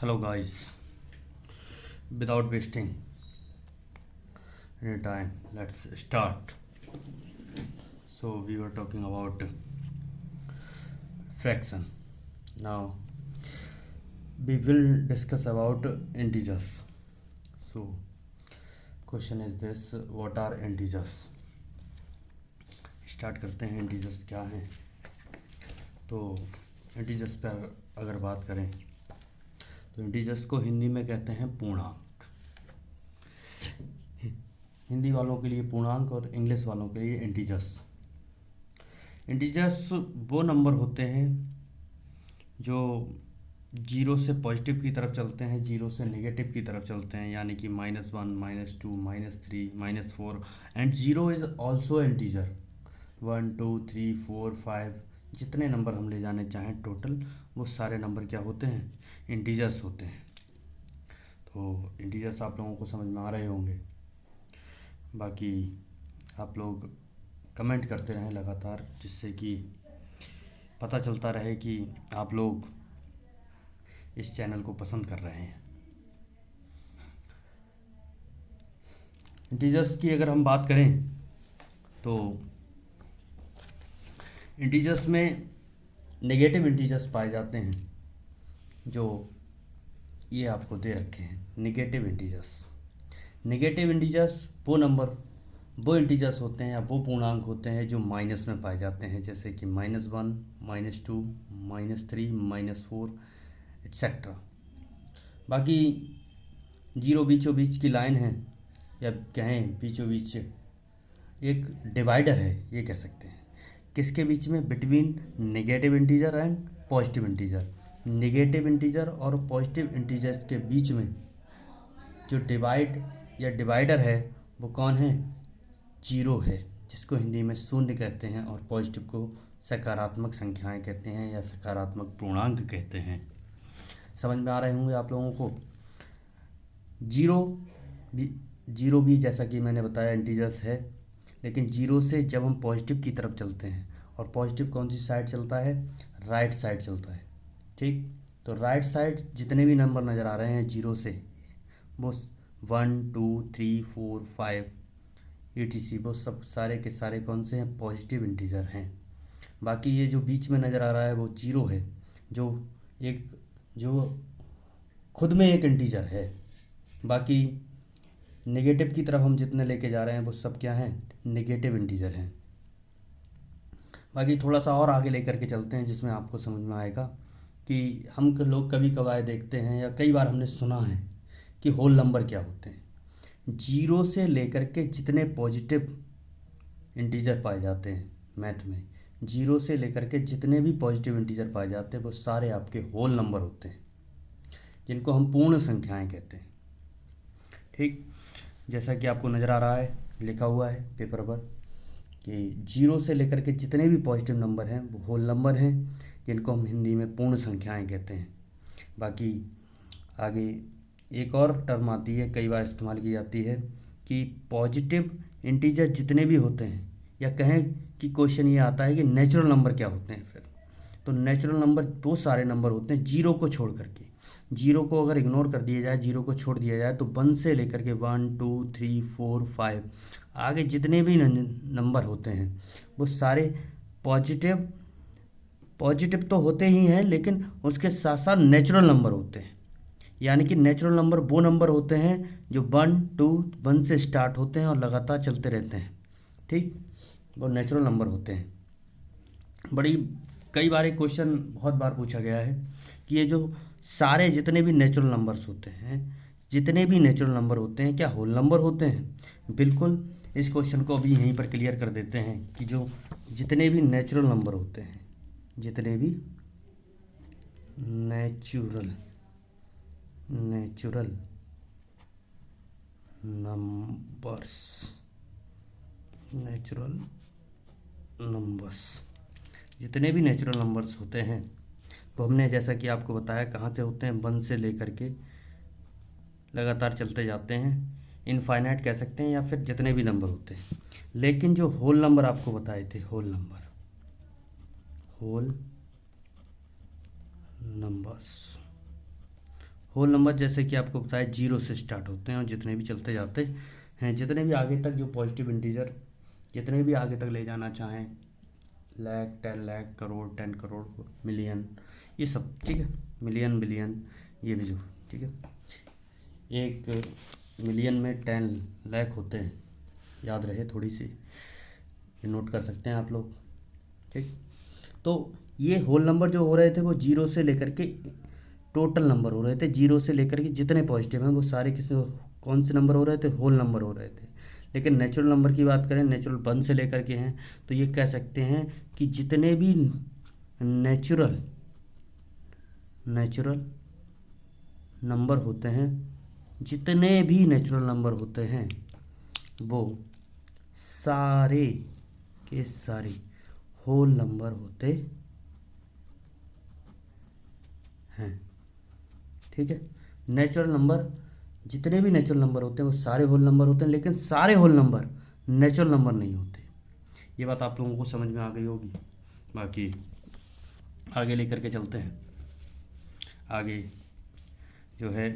Hello guys, without wasting any time, let's start. So we were talking about fraction. Now we will discuss about integers. So question is this, what are integers? Start करते हैं integers क्या हैं। तो integers पर अगर बात करें तो इंटीजर्स को हिंदी में कहते हैं पूर्णांक। हिंदी वालों के लिए पूर्णांक और इंग्लिश वालों के लिए इंटीजर्स। इंटीजर्स वो नंबर होते हैं जो जीरो से पॉजिटिव की तरफ चलते हैं, जीरो से नेगेटिव की तरफ चलते हैं, यानी कि -1, -2, -3, -4 and zero is also integer. 1, 2, 3, 4, 5 जितने नंबर हम ले जाने चाहें टोटल, वो सारे नंबर क्या होते हैं, इंटीजर्स होते हैं। तो इंटीजर्स आप लोगों को समझ में आ रहे होंगे। बाकी आप लोग कमेंट करते रहें लगातार, जिससे कि पता चलता रहे कि आप लोग इस चैनल को पसंद कर रहे हैं। इंटीजर्स की अगर हम बात करें तो इंटीजर्स में नेगेटिव इंटीजर्स पाए जाते हैं, जो ये आपको दे रखे हैं नेगेटिव इंटीजर्स। नेगेटिव इंटीजर्स वो नंबर, वो इंटीजर्स होते हैं या वो पूर्णांक होते हैं जो माइनस में पाए जाते हैं, जैसे कि -1, -2, -3, -4 एट्सेट्रा। बाकी जीरो बीचों बीच की लाइन है, या कहें बीचों बीच एक डिवाइडर है, ये कह सकते हैं। किसके बीच में? Between negative integer and positive integer. Negative integer और पॉजिटिव इंटीजर्स के बीच में जो डिवाइड या डिवाइडर है वो कौन है? जीरो है, जिसको हिंदी में शून्य कहते हैं, और पॉजिटिव को सकारात्मक संख्याएं कहते हैं या सकारात्मक पूर्णांक कहते हैं। समझ में आ रहे होंगे आप लोगों को। जीरो भी जैसा कि मैंने बताया इंटीजर्स है, लेकिन जीरो से जब हम पॉजिटिव की तरफ चलते हैं, और पॉजिटिव कौन सी साइड चलता है? राइट साइड चलता है। ठीक, तो राइट साइड जितने भी नंबर नज़र आ रहे हैं जीरो से, वो 1, 2, 3, 4, 5 etc, वो सब सारे के सारे कौन से हैं? पॉजिटिव इंटीजर हैं। बाकी ये जो बीच में नज़र आ रहा है वो जीरो है, जो खुद में एक इंटीजर है। बाकी नेगेटिव की तरफ हम जितने लेके जा रहे हैं वो सब क्या हैं? नेगेटिव इंटीजर हैं। बाकी थोड़ा सा और आगे लेकर के चलते हैं, जिसमें आपको समझ में आएगा कि हम लोग कभी कभार देखते हैं या कई बार हमने सुना है कि होल नंबर क्या होते हैं। जीरो से लेकर के जितने पॉजिटिव इंटीजर पाए जाते हैं मैथ में, जीरो से लेकर के जितने भी पॉजिटिव इंटीजर पाए जाते हैं वो सारे आपके होल नंबर होते हैं, जिनको हम पूर्ण संख्याएं कहते हैं। ठीक, जैसा कि आपको नज़र आ रहा है, लिखा हुआ है पेपर पर कि जीरो से लेकर के जितने भी पॉजिटिव नंबर हैं वो होल नंबर हैं, जिनको हम हिंदी में पूर्ण संख्याएं कहते हैं। बाकी आगे एक और टर्म आती है, कई बार इस्तेमाल की जाती है, कि पॉजिटिव इंटीजर जितने भी होते हैं, या कहें कि क्वेश्चन ये आता है कि नेचुरल नंबर क्या होते हैं। फिर तो नेचुरल नंबर वो सारे नंबर होते हैं जीरो को छोड़ करके। जीरो को अगर इग्नोर कर दिया जाए, जीरो को छोड़ दिया जाए, तो 1 से लेकर के 1, 2, 3, 4, 5 आगे जितने भी नंबर होते हैं वो सारे पॉजिटिव तो होते ही हैं, लेकिन उसके साथ साथ नेचुरल नंबर होते हैं। यानी कि नेचुरल नंबर वो नंबर होते हैं जो 1 से स्टार्ट होते हैं और लगातार चलते रहते हैं। ठीक, वो नेचुरल नंबर होते हैं। कई बार एक क्वेश्चन बहुत बार पूछा गया है कि ये जो सारे जितने भी नेचुरल नंबर्स होते हैं, क्या होल नंबर होते हैं? बिल्कुल, इस क्वेश्चन को अभी यहीं पर क्लियर कर देते हैं कि जो जितने भी नेचुरल नंबर होते हैं, जितने भी नेचुरल नंबर्स जितने भी नेचुरल नंबर्स होते हैं, तो हमने जैसा कि आपको बताया कहाँ से होते हैं, 1 से लेकर के लगातार चलते जाते हैं, इनफाइनाइट कह सकते हैं, या फिर जितने भी नंबर होते हैं। लेकिन जो होल नंबर आपको बताए थे, होल होल नंबर जैसे कि आपको पता है 0 से स्टार्ट होते हैं और जितने भी चलते जाते हैं, जितने भी आगे तक जो पॉजिटिव इंटीजर जितने भी आगे तक ले जाना चाहें, लाख, 10 लाख, करोड़, 10 करोड़, मिलियन, ये सब ठीक है, मिलियन, बिलियन, ये भी जो ठीक है। एक मिलियन में 10 लाख होते हैं, याद रहे, थोड़ी सी ये नोट कर सकते हैं आप लोग, ठीक। तो ये होल नंबर जो हो रहे थे वो 0 से लेकर के टोटल नंबर हो रहे थे, 0 से लेकर के जितने पॉजिटिव हैं वो सारे कौन से नंबर हो रहे थे, होल नंबर हो रहे थे। लेकिन नेचुरल नंबर की बात करें, नेचुरल 1 से लेकर के हैं, तो ये कह सकते हैं कि जितने भी नेचुरल नंबर होते हैं, जितने भी नेचुरल नंबर होते हैं वो सारे के सारे होल नंबर होते हैं, ठीक है। नेचुरल नंबर, जितने भी नेचुरल नंबर होते हैं वो सारे होल नंबर होते हैं, लेकिन सारे होल नंबर नेचुरल नंबर नहीं होते। ये बात आप लोगों को समझ में आ गई होगी। बाकी आगे लेकर के चलते हैं। आगे जो है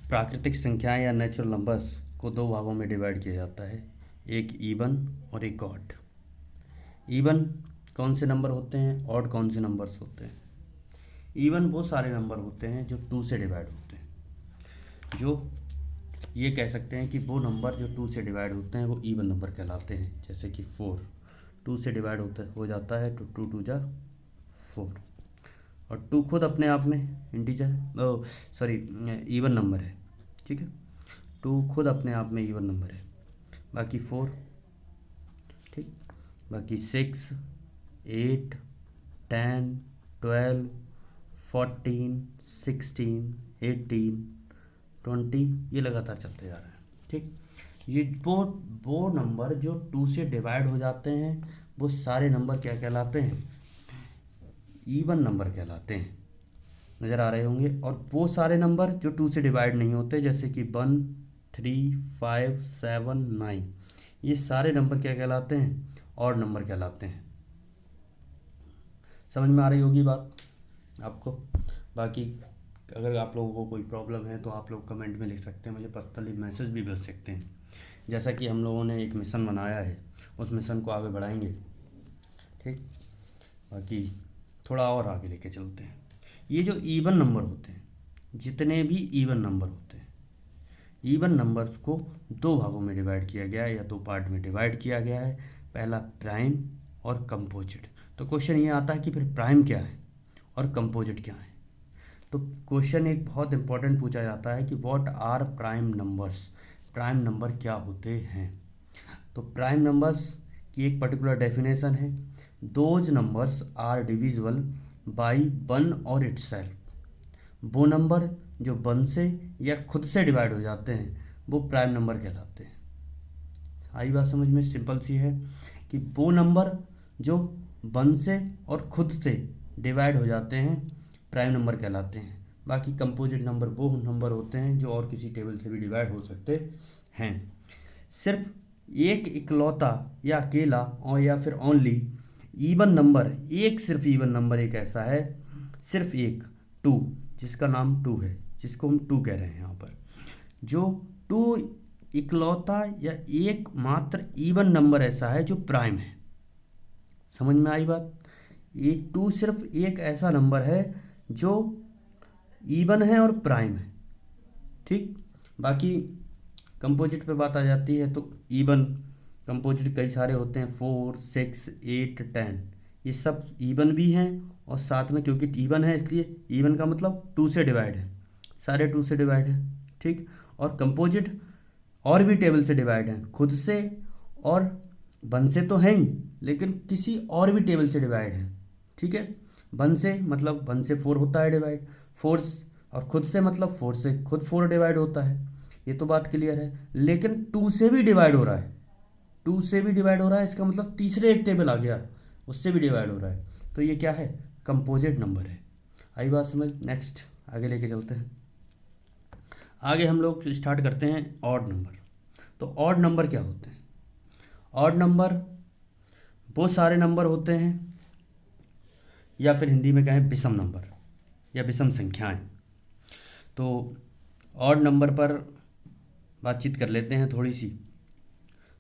प्राकृतिक संख्याएं या नेचुरल नंबर्स को 2 भागों में डिवाइड किया जाता है, एक इवन और एक ऑड। इवन कौन से नंबर होते हैं, ऑड कौन से नंबर्स होते हैं। इवन वो सारे नंबर होते हैं जो 2 से डिवाइड होते हैं, जो ये कह सकते हैं कि वो नंबर जो 2 से डिवाइड होते हैं वो इवन नंबर कहलाते हैं। जैसे कि 4 2 से डिवाइड हो जाता है तो 2 2 जा 4, और 2 खुद अपने आप में इवन नंबर है, ठीक है। 2 खुद अपने आप में इवन नंबर है। बाकी 4, ठीक, बाकी 6, 8, 10, 12, 14, 16, 18, 20, ये लगातार चलते जा रहे हैं, ठीक। ये वो नंबर जो 2 से डिवाइड हो जाते हैं वो सारे नंबर क्या कहलाते हैं, इवन नंबर कहलाते हैं। नज़र आ रहे होंगे। और वो सारे नंबर जो 2 से डिवाइड नहीं होते, जैसे कि 1, 3, 5, 7, 9, ये सारे नंबर क्या कहलाते हैं, ऑड नंबर कहलाते हैं। समझ में आ रही होगी बात आपको। बाकी अगर आप लोगों को कोई प्रॉब्लम है तो आप लोग कमेंट में लिख सकते हैं, मुझे पर्सनली मैसेज भी भेज सकते हैं। जैसा कि हम लोगों ने एक मिशन बनाया है, उस मिशन को आगे बढ़ाएंगे, ठीक। बाकी थोड़ा और आगे लेके चलते हैं। ये जो इवन नंबर होते हैं, जितने भी इवन नंबर होते हैं, इवन नंबर्स को 2 भागों में डिवाइड किया गया है या 2 पार्ट में डिवाइड किया गया है। पहला प्राइम और कंपोजिट। तो क्वेश्चन ये आता है कि फिर प्राइम क्या है और कंपोजिट क्या है। तो क्वेश्चन एक बहुत इंपॉर्टेंट पूछा जाता है कि what are prime numbers, prime number क्या होते हैं। तो प्राइम नंबर्स की एक पर्टिकुलर डेफिनेशन है, those numbers are divisible by 1 और इटसेल्फ। वो नंबर जो 1 से या खुद से डिवाइड हो जाते हैं वो प्राइम नंबर कहलाते हैं। आई बात समझ में, सिंपल सी है कि वो नंबर जो 1 से और खुद से डिवाइड हो जाते हैं प्राइम नंबर कहलाते हैं। बाकी कंपोजिट नंबर वो नंबर होते हैं जो और किसी टेबल से भी डिवाइड हो सकते हैं। सिर्फ एक इकलौता या अकेला और या फिर ओनली इवन नंबर, एक सिर्फ इवन नंबर एक ऐसा है, सिर्फ एक 2, जिसका नाम 2 है, जिसको हम 2 कह रहे हैं यहाँ पर। जो 2 इकलौता या एक मात्र इवन नंबर ऐसा है जो प्राइम है। समझ में आई बात। एक 2 सिर्फ एक ऐसा नंबर है जो इवन है और प्राइम है, ठीक। बाकी कंपोजिट पे बात आ जाती है तो इवन कंपोजिट कई सारे होते हैं, 4, 6, 8, 10, ये सब इवन भी हैं और साथ में क्योंकि इवन है इसलिए इवन का मतलब 2 से डिवाइड है, सारे 2 से डिवाइड है, ठीक। और कंपोजिट और भी टेबल से डिवाइड हैं, खुद से और 1 से तो हैं ही, लेकिन किसी और भी टेबल से डिवाइड है, ठीक है। 1 से मतलब 1 से 4 होता है डिवाइड, 4 और खुद से मतलब 4 से खुद 4 डिवाइड होता है, ये तो बात क्लियर है। लेकिन 2 से भी डिवाइड हो रहा है, 2 से भी डिवाइड हो रहा है, इसका मतलब तीसरे एक टेबल आ गया, उससे भी डिवाइड हो रहा है, तो ये क्या है, कंपोजिट नंबर है। आई बात समझ। नेक्स्ट आगे लेके चलते हैं। आगे हम लोग स्टार्ट करते हैं ऑड नंबर। तो ऑड नंबर क्या होते हैं। ऑड नंबर वो सारे नंबर होते हैं, या फिर हिंदी में कहें विषम नंबर या विषम संख्याएं, तो ऑड नंबर पर बातचीत कर लेते हैं थोड़ी सी।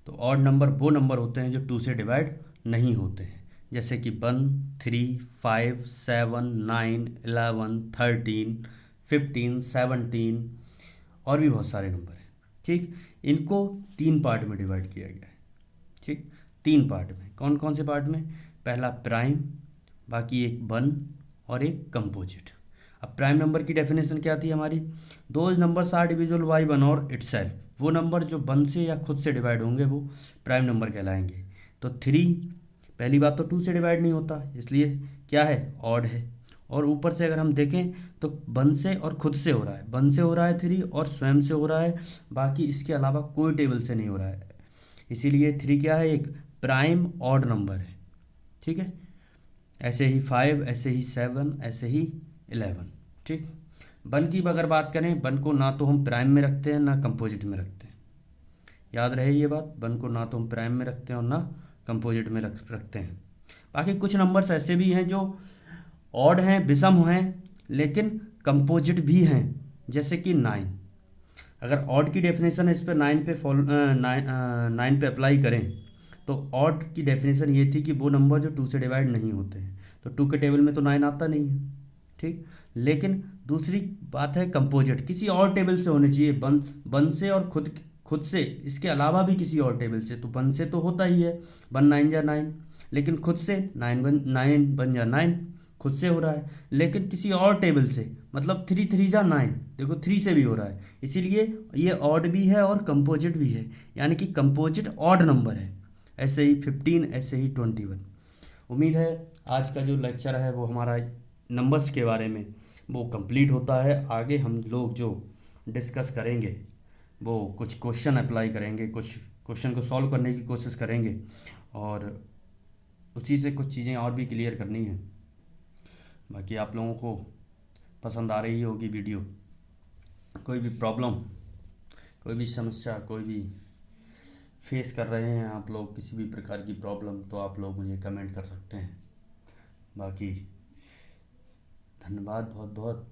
तो ऑड नंबर वो नंबर होते हैं जो 2 से डिवाइड नहीं होते हैं, जैसे कि 1, 3, 5, 7, 9, 11, 13, 15, 17 और भी बहुत सारे नंबर हैं। ठीक, इनको 3 पार्ट में डिवाइड किया गया है। ठीक, 3 पार्ट में। कौन कौन से पार्ट में? पहला प्राइम, बाकी एक वन और एक कंपोजिट। अब प्राइम नंबर की डेफिनेशन क्या थी हमारी? Those numbers are divisible by one और इटसेल्फ। वो नंबर जो वन से या खुद से डिवाइड होंगे वो प्राइम नंबर कहलाएंगे। तो 3, पहली बात तो 2 से डिवाइड नहीं होता, इसलिए क्या है? ऑड है। और ऊपर से अगर हम देखें तो वन से और खुद से हो रहा है, वन से हो रहा है 3 और स्वयं से हो रहा है, बाकी इसके अलावा कोई टेबल से नहीं हो रहा है। इसीलिए 3 क्या है? एक प्राइम ऑड नंबर है। ठीक है, ऐसे ही 5, ऐसे ही 7, ऐसे ही 11। ठीक, वन की अगर बात करें, वन को ना तो हम प्राइम में रखते हैं ना कंपोजिट में रखते हैं। याद रहे ये बात, वन को ना तो हम प्राइम में रखते हैं और ना कंपोजिट में रखते हैं। बाकी कुछ नंबर्स ऐसे भी हैं जो ऑड हैं, विषम हैं, लेकिन कंपोजिट भी हैं, जैसे कि 9। अगर ऑड की डेफिनेशन इस पर 9 पे 9 पे अप्लाई करें तो ऑड की डेफिनेशन ये थी कि वो नंबर जो 2 से डिवाइड नहीं होते हैं। तो 2 के टेबल में तो 9 आता नहीं है। ठीक, लेकिन दूसरी बात है कंपोजिट, किसी और टेबल से होने चाहिए, वन से और खुद से, इसके अलावा भी किसी और टेबल से। तो वन से तो होता ही है, 1 9 जा 9, लेकिन खुद से 9 1 जा 9, खुद से हो रहा है, लेकिन किसी और टेबल से, मतलब 3 3 जा 9, देखो 3 से भी हो रहा है। इसीलिए ये ऑड भी है और कंपोजिट भी है, यानी कि कंपोजिट ऑड नंबर है। ऐसे ही 15, ऐसे ही 21। उम्मीद है आज का जो लेक्चर है वो हमारा नंबर्स के बारे में वो कंप्लीट होता है। आगे हम लोग जो डिस्कस करेंगे वो कुछ क्वेश्चन अप्लाई करेंगे, कुछ क्वेश्चन को सॉल्व करने की कोशिश करेंगे, और उसी से कुछ चीज़ें और भी क्लियर करनी है। बाकी आप लोगों को पसंद आ रही होगी वीडियो। कोई भी प्रॉब्लम, कोई भी समस्या, कोई भी फेस कर रहे हैं आप लोग, किसी भी प्रकार की प्रॉब्लम, तो आप लोग मुझे कमेंट कर सकते हैं। बाकी धन्यवाद बहुत बहुत।